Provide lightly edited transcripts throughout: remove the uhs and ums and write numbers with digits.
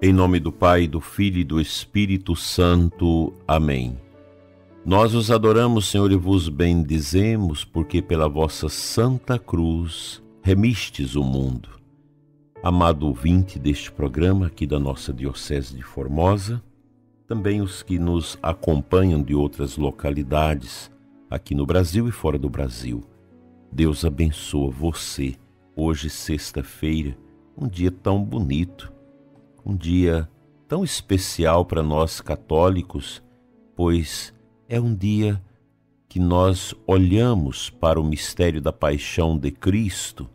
Em nome do Pai, do Filho e do Espírito Santo. Amém. Nós os adoramos, Senhor, e vos bendizemos, porque pela vossa santa cruz remistes o mundo. Amado ouvinte deste programa aqui da nossa Diocese de Formosa, também os que nos acompanham de outras localidades, aqui no Brasil e fora do Brasil. Deus abençoa você, hoje sexta-feira, um dia tão bonito, um dia tão especial para nós católicos, pois é um dia que nós olhamos para o mistério da paixão de Cristo,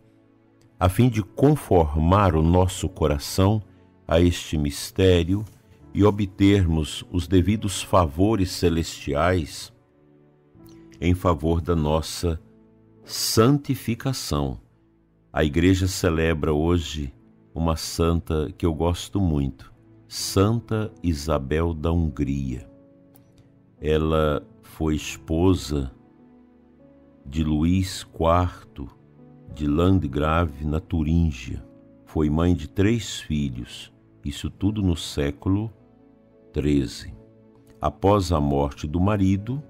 a fim de conformar o nosso coração a este mistério e obtermos os devidos favores celestiais em favor da nossa santificação. A Igreja celebra hoje uma santa que eu gosto muito, Santa Isabel da Hungria. Ela foi esposa de Luís IV de Landgrave na Turíngia. Foi mãe de 3 filhos, isso tudo no século XIII. Após a morte do marido,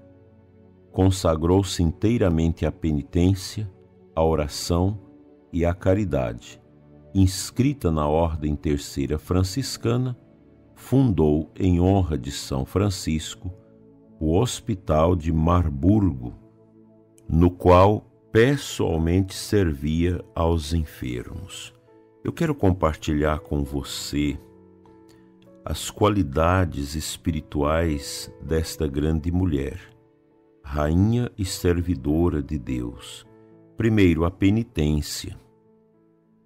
consagrou-se inteiramente à penitência, à oração e à caridade. Inscrita na Ordem Terceira Franciscana, fundou, em honra de São Francisco, o Hospital de Marburgo, no qual pessoalmente servia aos enfermos. Eu quero compartilhar com você as qualidades espirituais desta grande mulher, rainha e servidora de Deus. Primeiro, a penitência.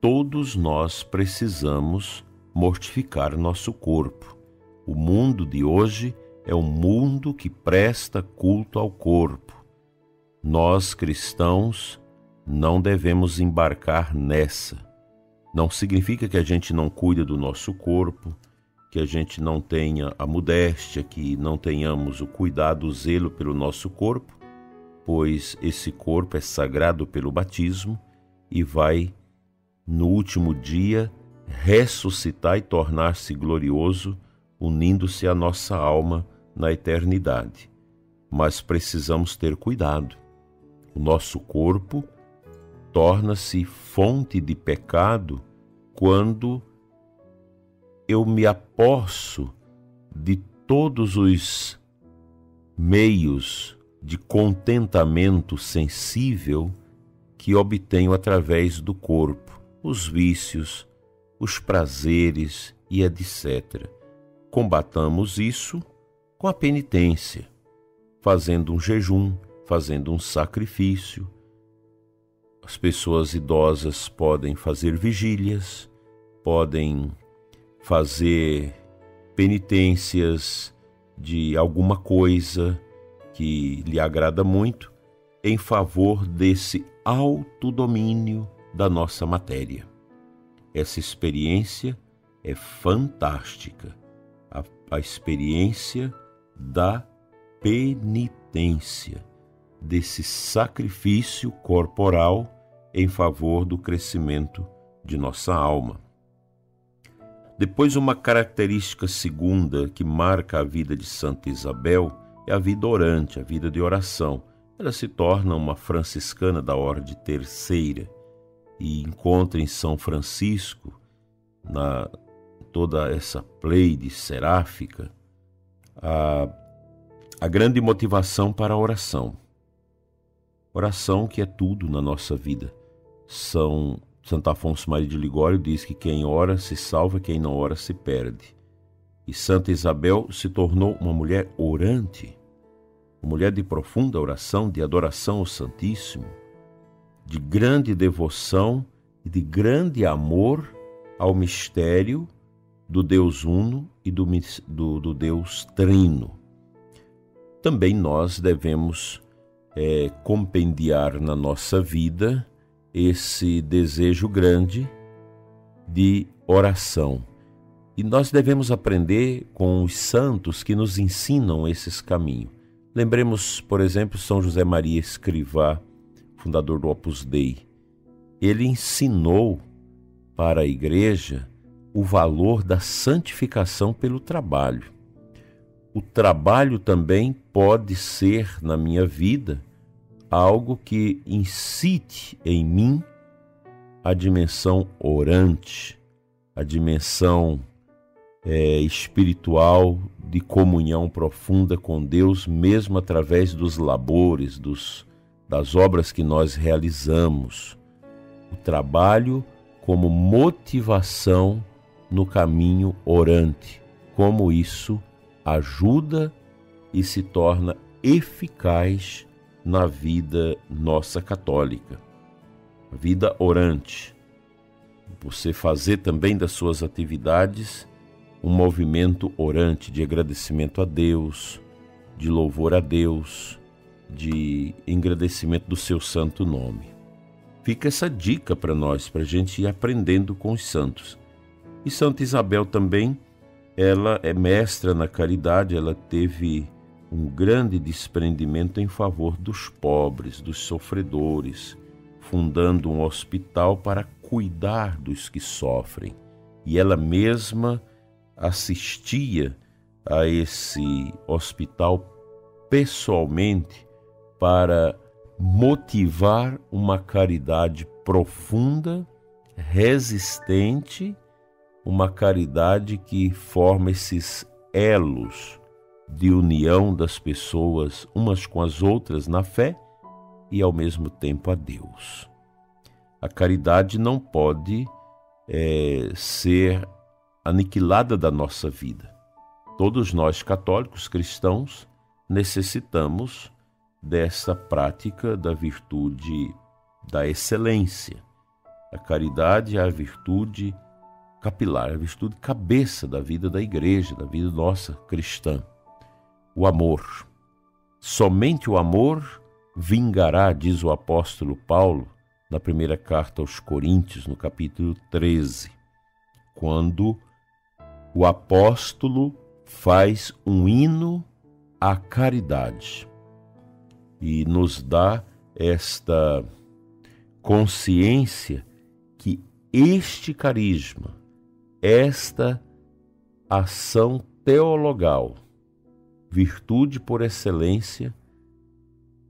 Todos nós precisamos mortificar nosso corpo. O mundo de hoje é um mundo que presta culto ao corpo. Nós, cristãos, não devemos embarcar nessa. Não significa que a gente não cuida do nosso corpo, que a gente não tenha a modéstia, que não tenhamos o cuidado, o zelo pelo nosso corpo, pois esse corpo é sagrado pelo batismo e vai, no último dia, ressuscitar e tornar-se glorioso, unindo-se à nossa alma na eternidade. Mas precisamos ter cuidado. O nosso corpo torna-se fonte de pecado quando eu me aposso de todos os meios de contentamento sensível que obtenho através do corpo, os vícios, os prazeres e etc. Combatamos isso com a penitência, fazendo um jejum, fazendo um sacrifício. As pessoas idosas podem fazer vigílias, podem fazer penitências de alguma coisa que lhe agrada muito em favor desse autodomínio da nossa matéria. Essa experiência é fantástica, a experiência da penitência, desse sacrifício corporal em favor do crescimento de nossa alma. Depois, uma característica segunda que marca a vida de Santa Isabel é a vida orante, a vida de oração. Ela se torna uma franciscana da Ordem Terceira e encontra em São Francisco, na toda essa pleiade seráfica, a grande motivação para a oração. Oração que é tudo na nossa vida. Santo Afonso Maria de Ligório diz que quem ora se salva, quem não ora se perde. E Santa Isabel se tornou uma mulher orante, uma mulher de profunda oração, de adoração ao Santíssimo, de grande devoção e de grande amor ao mistério do Deus Uno e do Deus Trino. Também nós devemos compendiar na nossa vida esse desejo grande de oração. E nós devemos aprender com os santos que nos ensinam esses caminhos. Lembremos, por exemplo, São José Maria Escrivá, fundador do Opus Dei. Ele ensinou para a Igreja o valor da santificação pelo trabalho. O trabalho também pode ser, na minha vida, algo que incite em mim a dimensão orante, a dimensão espiritual de comunhão profunda com Deus, mesmo através dos labores, das obras que nós realizamos. O trabalho como motivação no caminho orante, como isso ajuda e se torna eficaz na vida nossa católica. A vida orante. Você fazer também das suas atividades um movimento orante de agradecimento a Deus, de louvor a Deus, de engrandecimento do seu santo nome. Fica essa dica para nós, para a gente ir aprendendo com os santos. E Santa Isabel também, ela é mestra na caridade, ela teve um grande desprendimento em favor dos pobres, dos sofredores, fundando um hospital para cuidar dos que sofrem. E ela mesma assistia a esse hospital pessoalmente para motivar uma caridade profunda, resistente, uma caridade que forma esses elos de união das pessoas umas com as outras na fé e ao mesmo tempo a Deus. A caridade não pode ser aniquilada da nossa vida. Todos nós católicos cristãos necessitamos dessa prática da virtude da excelência. A caridade é a virtude capilar, a virtude cabeça da vida da igreja, da vida nossa cristã. O amor. Somente o amor vingará, diz o apóstolo Paulo, na primeira carta aos Coríntios, no capítulo 13, quando o apóstolo faz um hino à caridade e nos dá esta consciência que este carisma, esta ação teologal, virtude por excelência,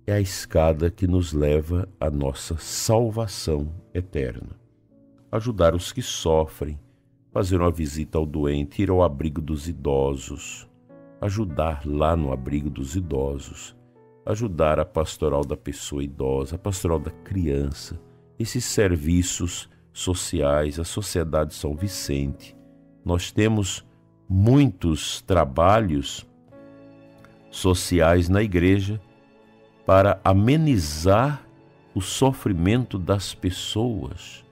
é a escada que nos leva à nossa salvação eterna. Ajudar os que sofrem, fazer uma visita ao doente, ir ao abrigo dos idosos, ajudar lá no abrigo dos idosos, ajudar a pastoral da pessoa idosa, a pastoral da criança, esses serviços sociais, a Sociedade São Vicente. Nós temos muitos trabalhos sociais na igreja para amenizar o sofrimento das pessoas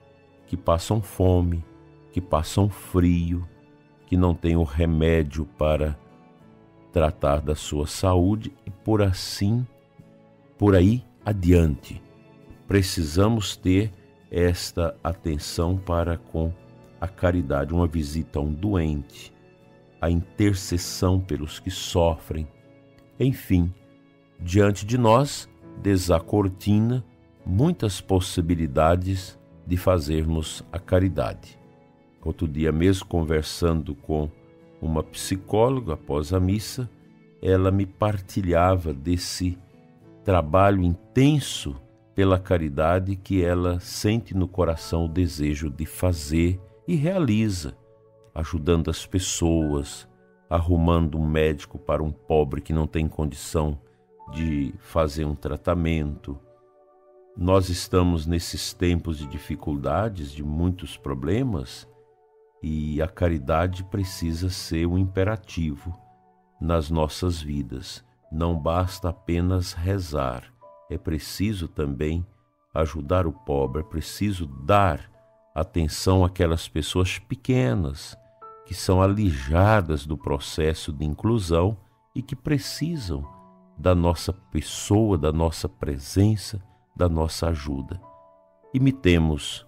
que passam fome, que passam frio, que não têm o remédio para tratar da sua saúde e por aí adiante. Precisamos ter esta atenção para com a caridade, uma visita a um doente, a intercessão pelos que sofrem. Enfim, diante de nós, desacortina muitas possibilidades de fazermos a caridade. Outro dia mesmo, conversando com uma psicóloga após a missa, ela me partilhava desse trabalho intenso pela caridade que ela sente no coração o desejo de fazer e realiza, ajudando as pessoas, arrumando um médico para um pobre que não tem condição de fazer um tratamento. Nós estamos nesses tempos de dificuldades, de muitos problemas, e a caridade precisa ser um imperativo nas nossas vidas. Não basta apenas rezar, é preciso também ajudar o pobre, é preciso dar atenção àquelas pessoas pequenas que são alijadas do processo de inclusão e que precisam da nossa pessoa, da nossa presença, da nossa ajuda. Imitemos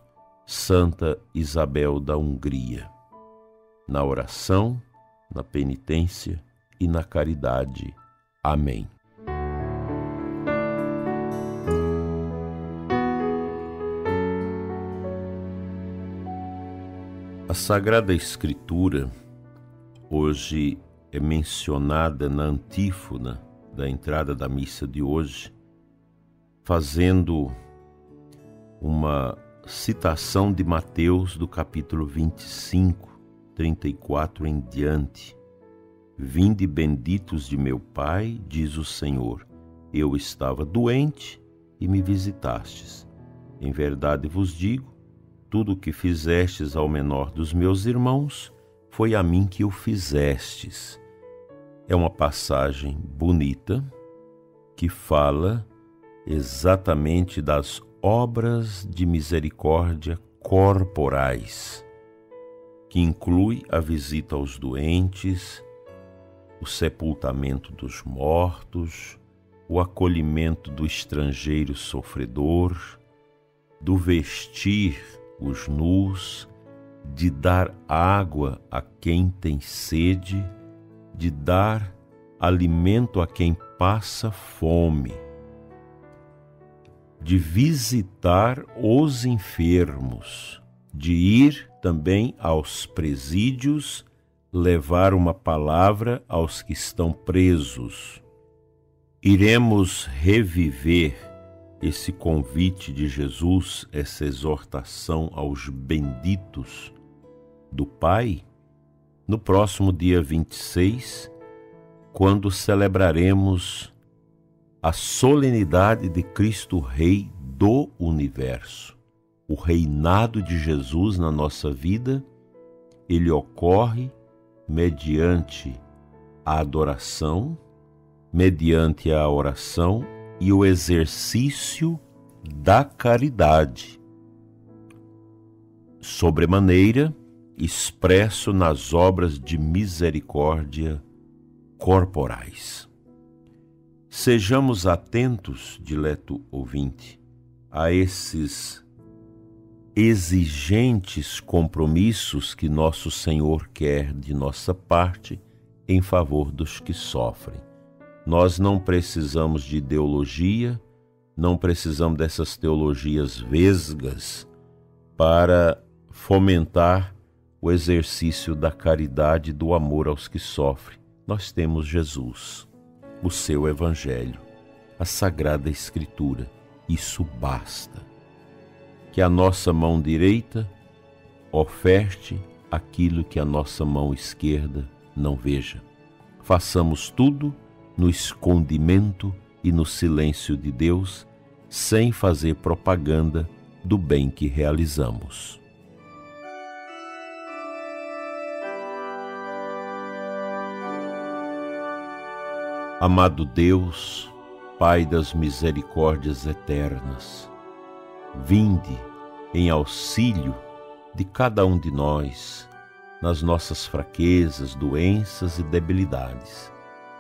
Santa Isabel da Hungria, na oração, na penitência e na caridade. Amém. A Sagrada Escritura hoje é mencionada na antífona da entrada da missa de hoje, fazendo uma citação de Mateus do capítulo 25, 34 em diante. Vinde benditos de meu Pai, diz o Senhor, eu estava doente e me visitastes. Em verdade vos digo, tudo o que fizestes ao menor dos meus irmãos, foi a mim que o fizestes. É uma passagem bonita que fala exatamente das obras de misericórdia corporais, que inclui a visita aos doentes, o sepultamento dos mortos, o acolhimento do estrangeiro sofredor, do vestir os nus, de dar água a quem tem sede, de dar alimento a quem passa fome, de visitar os enfermos, de ir também aos presídios, levar uma palavra aos que estão presos. Iremos reviver esse convite de Jesus, essa exortação aos benditos do Pai, no próximo dia 26, quando celebraremos a solenidade de Cristo Rei do Universo. O reinado de Jesus na nossa vida, ele ocorre mediante a adoração, mediante a oração e o exercício da caridade, sobremaneira expresso nas obras de misericórdia corporais. Sejamos atentos, dileto ouvinte, a esses exigentes compromissos que nosso Senhor quer de nossa parte em favor dos que sofrem. Nós não precisamos de ideologia, não precisamos dessas teologias vesgas para fomentar o exercício da caridade e do amor aos que sofrem. Nós temos Jesus, o seu Evangelho, a Sagrada Escritura. Isso basta. Que a nossa mão direita oferte aquilo que a nossa mão esquerda não veja. Façamos tudo no escondimento e no silêncio de Deus, sem fazer propaganda do bem que realizamos. Amado Deus, Pai das misericórdias eternas, vinde em auxílio de cada um de nós, nas nossas fraquezas, doenças e debilidades.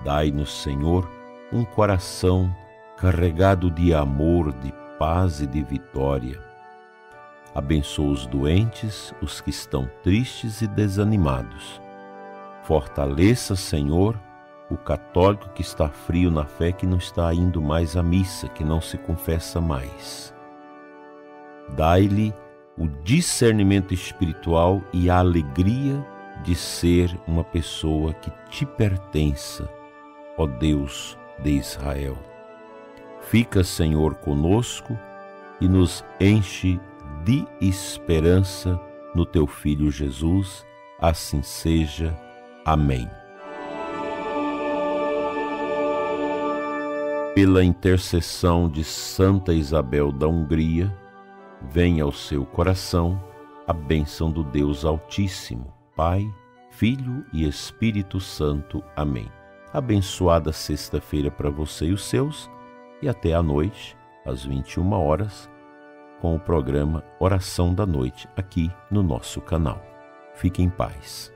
Dai-nos, Senhor, um coração carregado de amor, de paz e de vitória. Abençoa os doentes, os que estão tristes e desanimados. Fortaleça, Senhor, o católico que está frio na fé, que não está indo mais à missa, que não se confessa mais. Dai-lhe o discernimento espiritual e a alegria de ser uma pessoa que te pertença, ó Deus de Israel. Fica, Senhor, conosco e nos enche de esperança no teu Filho Jesus. Assim seja. Amém. Pela intercessão de Santa Isabel da Hungria, venha ao seu coração a bênção do Deus Altíssimo, Pai, Filho e Espírito Santo. Amém. Abençoada sexta-feira para você e os seus, e até à noite, às 21 horas, com o programa Oração da Noite, aqui no nosso canal. Fique em paz.